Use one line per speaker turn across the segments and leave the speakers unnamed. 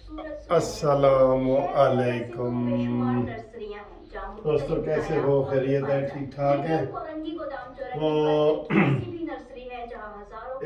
अस्सलामु अलैकुम दोस्तों, कैसे हो? खैरियत है? ठीक ठाक है? वो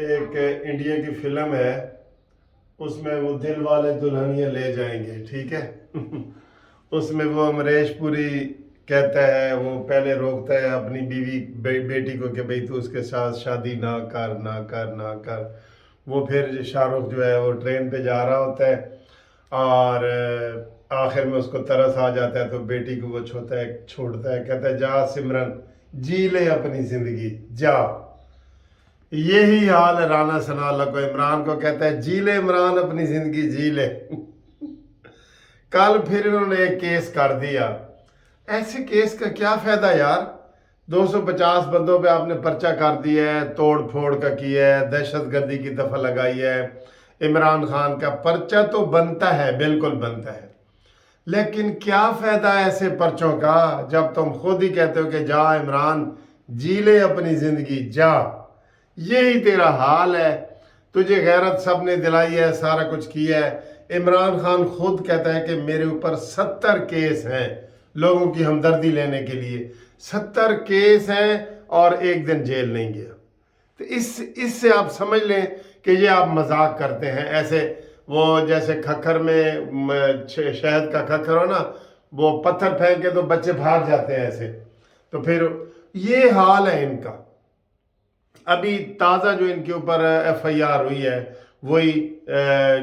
एक इंडिया की फिल्म है, उसमें वो दिल वाले दुल्हनिया ले जाएंगे, ठीक है। उसमें वो अमरीश पुरी कहता है, वो पहले रोकता है अपनी बीवी बेटी को कि भाई तू उसके साथ शादी ना कर ना कर ना कर। वो फिर शाहरुख जो है वो ट्रेन पे जा रहा होता है और आखिर में उसको तरस आ जाता है, तो बेटी को वो छोड़ता है, कहता है जा सिमरन जी ले अपनी जिंदगी जा। यही हाल है राना सनाउल्लाह को, इमरान को कहता है जी ले इमरान अपनी जिंदगी जी ले। कल फिर इन्होंने एक केस कर दिया। ऐसे केस का क्या फायदा यार? 250 बंदों पे आपने पर्चा कर दिया है, तोड़ फोड़ का किया है, दहशतगर्दी की दफा लगाई है। इमरान खान का पर्चा तो बनता है, बिल्कुल बनता है, लेकिन क्या फायदा ऐसे पर्चों का जब तुम खुद ही कहते हो कि जा इमरान जी ले अपनी जिंदगी जा। यही तेरा हाल है, तुझे गैरत सब ने दिलाई है, सारा कुछ किया है। इमरान खान खुद कहता है कि मेरे ऊपर 70 केस हैं लोगों की हमदर्दी लेने के लिए, 70 केस हैं और एक दिन जेल नहीं गया। तो इससे आप समझ लें कि ये आप मजाक करते हैं। ऐसे वो जैसे खक्खर में शहद का खक्खर हो ना, वो पत्थर फेंक के तो बच्चे भाग जाते हैं ऐसे, तो फिर ये हाल है इनका। अभी ताज़ा जो इनके ऊपर FIR हुई है, वही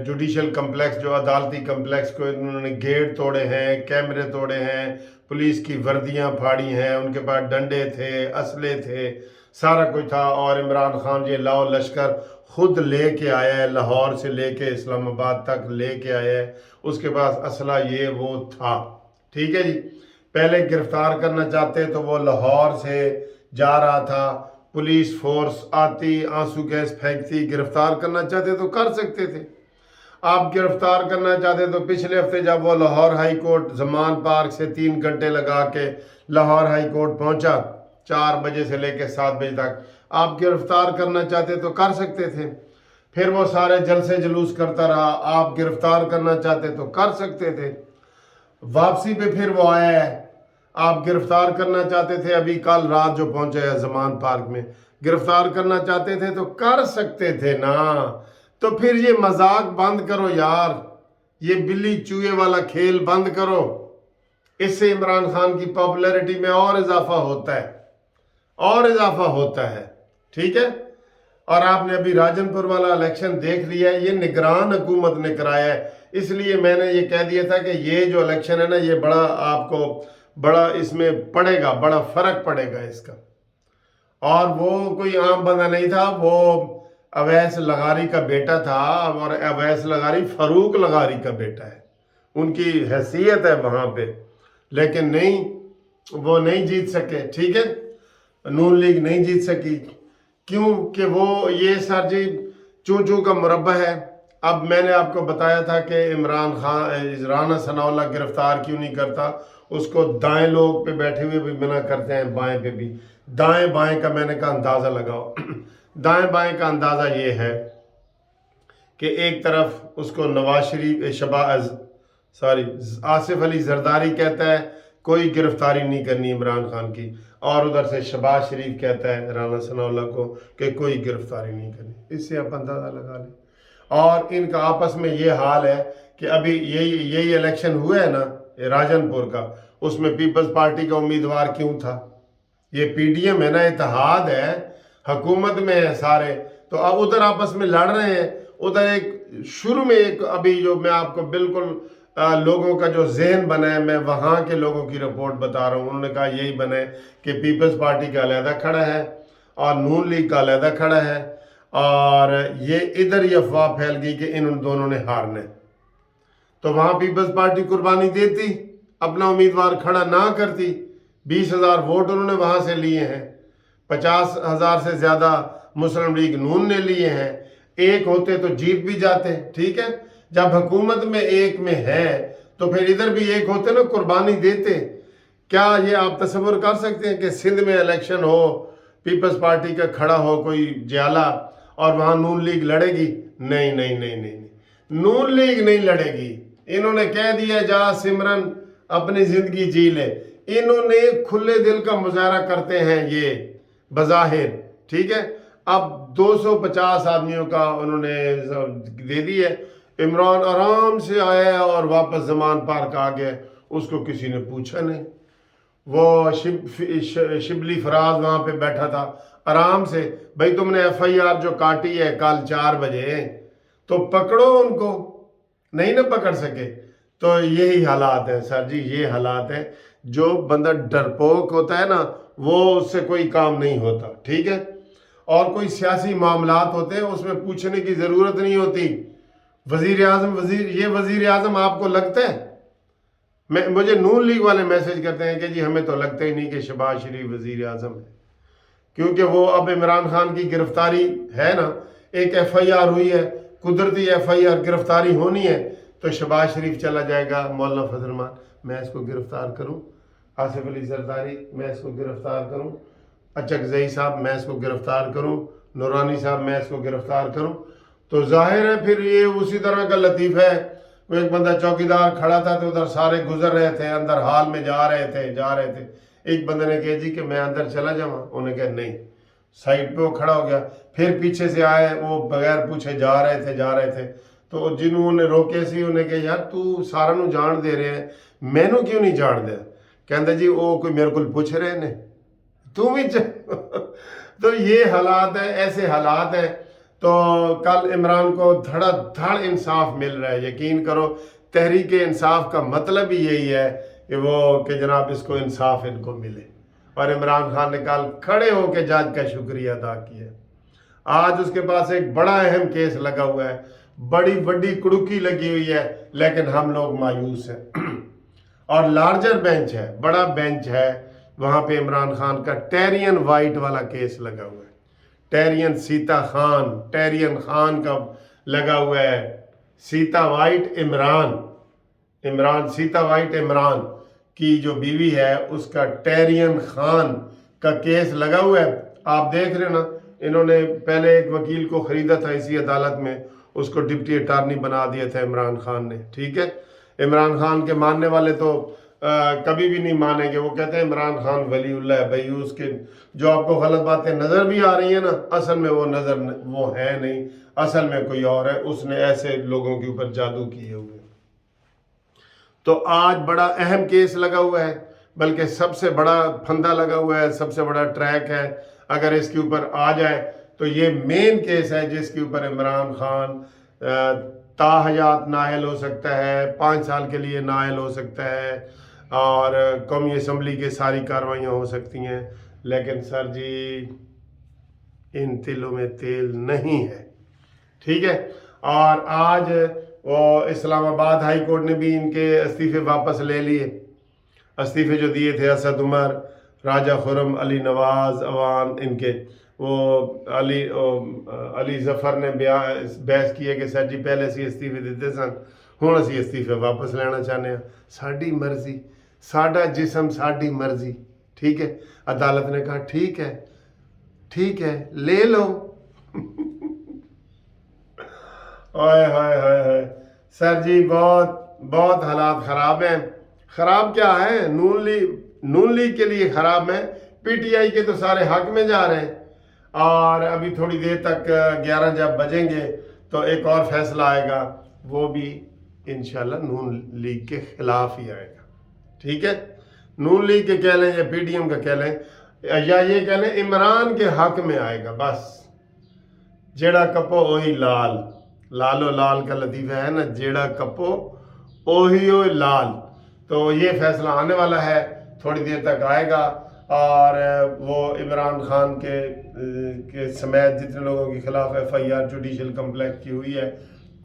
जुडिशल कम्प्लेक्स, जो अदालती कम्प्लेक्स को इन्होंने गेट तोड़े हैं, कैमरे तोड़े हैं, पुलिस की वर्दियां फाड़ी हैं, उनके पास डंडे थे, असले थे, सारा कुछ था। और इमरान खान ये लाओ लश्कर खुद लेके आया है, लाहौर से लेके इस्लामाबाद तक लेके आया है, उसके पास असला ये वो था, ठीक है जी। पहले गिरफ्तार करना चाहते तो वो लाहौर से जा रहा था, पुलिस फोर्स आती, आंसू गैस फेंकती, गिरफ्तार करना चाहते तो कर सकते थे। आप गिरफ्तार करना चाहते तो पिछले हफ्ते जब वो Lahore high court Zaman park से 3 घंटे लगा के लाहौर हाई कोर्ट पहुंचा, 4 बजे से लेकर 7 बजे तक, आप गिरफ्तार करना चाहते तो कर सकते थे। फिर वो सारे जलसे जुलूस करता रहा, आप गिरफ्तार करना चाहते तो कर सकते थे। वापसी पे फिर वो आया है, आप गिरफ्तार करना चाहते थे, अभी कल रात जो पहुंचे हैं जमान पार्क में, गिरफ्तार करना चाहते थे तो कर सकते थे ना। तो फिर ये मजाक बंद करो यार, ये बिल्ली चूहे वाला खेल बंद करो। इससे इमरान खान की पॉपुलैरिटी में और इजाफा होता है, और इजाफा होता है, ठीक है। और आपने अभी राजनपुर वाला इलेक्शन देख लिया है, ये निगरान हुकूमत ने कराया है, इसलिए मैंने ये कह दिया था कि ये जो इलेक्शन है ना, ये बड़ा आपको बड़ा इसमें पड़ेगा, बड़ा फर्क पड़ेगा इसका। और वो कोई आम बंदा नहीं था, वो अवैस लगारी का बेटा था, और अवैस लगारी फारूक लगारी का बेटा है, उनकी हैसियत है वहां पे, लेकिन नहीं, वो नहीं जीत सके, ठीक है। नून लीग नहीं जीत सकी, क्यों कि वो ये सर जी चू चू का मुरब्बा है। अब मैंने आपको बताया था कि इमरान खान राना सनाउल्लाह गिरफ्तार क्यों नहीं करता, उसको दाएं लोग पे बैठे हुए भी मना करते हैं, बाएं पे भी। दाएं बाएं का मैंने कहा अंदाज़ा लगाओ। दाएं बाएं का अंदाज़ा ये है कि एक तरफ उसको नवाज शरीफ आसिफ अली जरदारी कहता है कोई गिरफ्तारी नहीं करनी इमरान खान की, और उधर से शहबाज शरीफ कहता है राना सनाउल्लाह को कि कोई गिरफ्तारी नहीं करनी। इससे आप अंदाज़ा लगा लें। और इनका आपस में ये हाल है कि अभी यही इलेक्शन हुआ है ना राजनपुर का, उसमें पीपल्स पार्टी का उम्मीदवार क्यों था? ये PDM है ना, इत्तेहाद है, हुकूमत में है सारे, तो अब उधर आपस में लड़ रहे हैं। उधर एक शुरू में एक अभी जो मैं आपको बिल्कुल लोगों का जो जहन बना है, मैं वहाँ के लोगों की रिपोर्ट बता रहा हूँ, उन्होंने कहा यही बना है कि पीपल्स पार्टी का अलहदा खड़ा है और नून लीग का अलहदा खड़ा है, और ये इधर ये अफवाह फैल गई कि इन दोनों ने हारना है। तो वहाँ पीपल्स पार्टी कुर्बानी देती, अपना उम्मीदवार खड़ा ना करती। 20,000 वोट उन्होंने वहाँ से लिए हैं, 50,000 से ज़्यादा मुस्लिम लीग नून ने लिए हैं। एक होते तो जीत भी जाते, ठीक है। जब हुकूमत में एक में है तो फिर इधर भी एक होते ना, कुर्बानी देते। क्या ये आप तस्वुर कर सकते हैं कि सिंध में इलेक्शन हो, पीपल्स पार्टी का खड़ा हो कोई ज्याला, और वहाँ नून लीग लड़ेगी? नहीं नहीं नहीं नहीं नहीं। नून लीग नहीं लड़ेगी। इन्होंने कह दिया जा सिमरन अपनी जिंदगी जी ले। इन्होंने खुले दिल का मुजाहरा करते हैं ये बज़ाहिर, ठीक है। अब 250 आदमियों का उन्होंने दे दी है। इमरान आराम से आया और वापस जमान पार्क आ गया, उसको किसी ने पूछा नहीं। वो शिबली फराज वहाँ पे बैठा था आराम से, भाई तुमने FIR जो काटी है कल 4 बजे तो पकड़ो उनको, नहीं ना पकड़ सके। तो यही हालात है सर जी, ये हालात है। जो बंदा डरपोक होता है ना, वो उससे कोई काम नहीं होता, ठीक है। और कोई सियासी मामलात होते हैं उसमें पूछने की ज़रूरत नहीं होती। वज़ीर आज़म आपको लगता है? मुझे नून लीग वाले मैसेज करते हैं कि जी हमें तो लगता ही नहीं कि शहबाज शरीफ वज़ीर आज़म है, क्योंकि वो अब इमरान खान की गिरफ्तारी है ना, एक FIR हुई है, कुदरती FIR गिरफ्तारी होनी है, तो शहबाज शरीफ चला जाएगा मौलाना फजल रहमान, मैं इसको गिरफ्तार करूं, आसिफ अली जरदारी मैं इसको गिरफ्तार करूं, अचकजई साहब मैं इसको गिरफ्तार करूं, नूरानी साहब मैं इसको गिरफ्तार करूं। तो जाहिर है फिर ये उसी तरह का लतीफ़ है। वो एक बंदा चौकीदार खड़ा था तो उधर सारे गुजर रहे थे, अंदर हाल में जा रहे थे। एक बंदे ने कहा जी कि मैं अंदर चला जाऊँ, उन्हें कहा नहीं, साइड पे वो खड़ा हो गया। फिर पीछे से आए, वो बगैर पूछे जा रहे थे। तो जिन्होंने रोके सी उन्हें कहा यार तू सारा नू जान दे रहे हैं, मैनू क्यों नहीं जान दिया? कहते जी वो कोई मेरे को पूछ रहे ने, तू भी तो ये हालात है, ऐसे हालात है। तो कल इमरान को धड़ाधड़ इंसाफ मिल रहा है, यकीन करो। तहरीक इंसाफ का मतलब ही यही है कि जनाब इसको इंसाफ इनको मिले। और इमरान खान ने कल खड़े होकर जज का शुक्रिया अदा किया। आज उसके पास एक बड़ा अहम केस लगा हुआ है, बड़ी बड़ी कुड़ुकी लगी हुई है, लेकिन हम लोग मायूस हैं। और लार्जर बेंच है, बड़ा बेंच है, वहाँ पे इमरान खान का टेरियन वाइट वाला केस लगा हुआ है। टेरियन खान का लगा हुआ है। सीता वाइट इमरान की जो बीवी है उसका टेरियन खान का केस लगा हुआ है। आप देख रहे ना, इन्होंने पहले एक वकील को खरीदा था इसी अदालत में, उसको डिप्टी अटार्नी बना दिया था इमरान खान ने, ठीक है। इमरान खान के मानने वाले तो कभी भी नहीं मानेंगे, वो कहते हैं इमरान खान वलीउल्लाह है। भाई उसके जो आपको गलत बातें नज़र भी आ रही हैं ना, असल में वो है नहीं, असल में कोई और है, उसने ऐसे लोगों के ऊपर जादू किए हुए। तो आज बड़ा अहम केस लगा हुआ है, बल्कि सबसे बड़ा फंदा लगा हुआ है, सबसे बड़ा ट्रैक है। अगर इसके ऊपर आ जाए तो ये मेन केस है जिसके ऊपर इमरान खान ताहयात नाअहल हो सकता है, 5 साल के लिए नाअहल हो सकता है, और कौमी असम्बली की सारी कार्रवाइयाँ हो सकती हैं। लेकिन सर जी इन तिलों में तेल नहीं है, ठीक है। और आज वो इस्लामाबाद हाई कोर्ट ने भी इनके इस्तीफे वापस ले लिए। इस्तीफे जो दिए थे असद उमर, राजा खुरम, अली नवाज अवान, इनके वो अली जफर ने बहस की है कि सर जी पहले से इस्तीफे देते सन, हुण असीं इस्तीफे वापस लेना चाहते हैं। साड़ी मर्जी, साडा जिस्म साड़ी मर्जी, ठीक है। अदालत ने कहा ठीक है ले लो। ओए हाय सर जी, बहुत हालात ख़राब हैं। ख़राब क्या है, नून लीग के लिए ख़राब है, PTI के तो सारे हक में जा रहे हैं। और अभी थोड़ी देर तक 11 जब बजेंगे तो एक और फैसला आएगा, वो भी इंशाल्लाह नून लीग के खिलाफ ही आएगा, ठीक है। नून लीग के कह लें या PDM का कह लें या ये कह लें इमरान के हक में आएगा। बस जेड़ा कपो वही लालो लाल का लतीफ़ा है ना, जेड़ा कपो ओही ओ लाल। तो ये फैसला आने वाला है, थोड़ी देर तक आएगा। और वो इमरान खान के समेत जितने लोगों के खिलाफ FIR जुडिशल कंप्लेक्स की हुई है,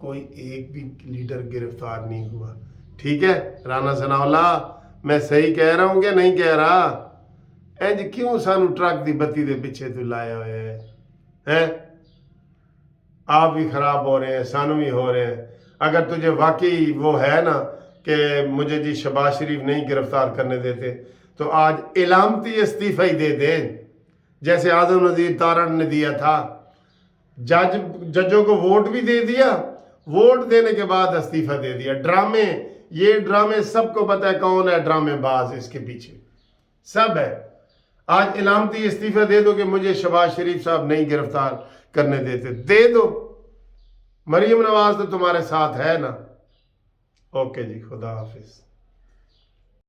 कोई एक भी लीडर गिरफ्तार नहीं हुआ, ठीक है। राना सनाउल्लाह मैं सही कह रहा हूँ कि नहीं कह रहा? इंज क्यों सानू ट्रक की बत्ती के पीछे तू लाया हुआ है? आप भी खराब हो रहे हैं, सानू भी हो रहे हैं। अगर तुझे वाकई वो है ना कि मुझे जी शहबाज शरीफ नहीं गिरफ्तार करने देते, तो आज इलामती इस्तीफा ही दे दे, जैसे आजम नज़ीर तारण ने दिया था। जजों को वोट भी दे दिया, वोट देने के बाद इस्तीफा दे दिया। ड्रामे, ये ड्रामे सबको पता है कौन है ड्रामेबाज इसके पीछे, सब है। आज इलामती इस्तीफा दे दो कि मुझे शहबाज शरीफ साहब नहीं गिरफ्तार करने देते, दे दो, मरीम नवाज तो तुम्हारे साथ है ना। ओके जी, खुदा हाफिज।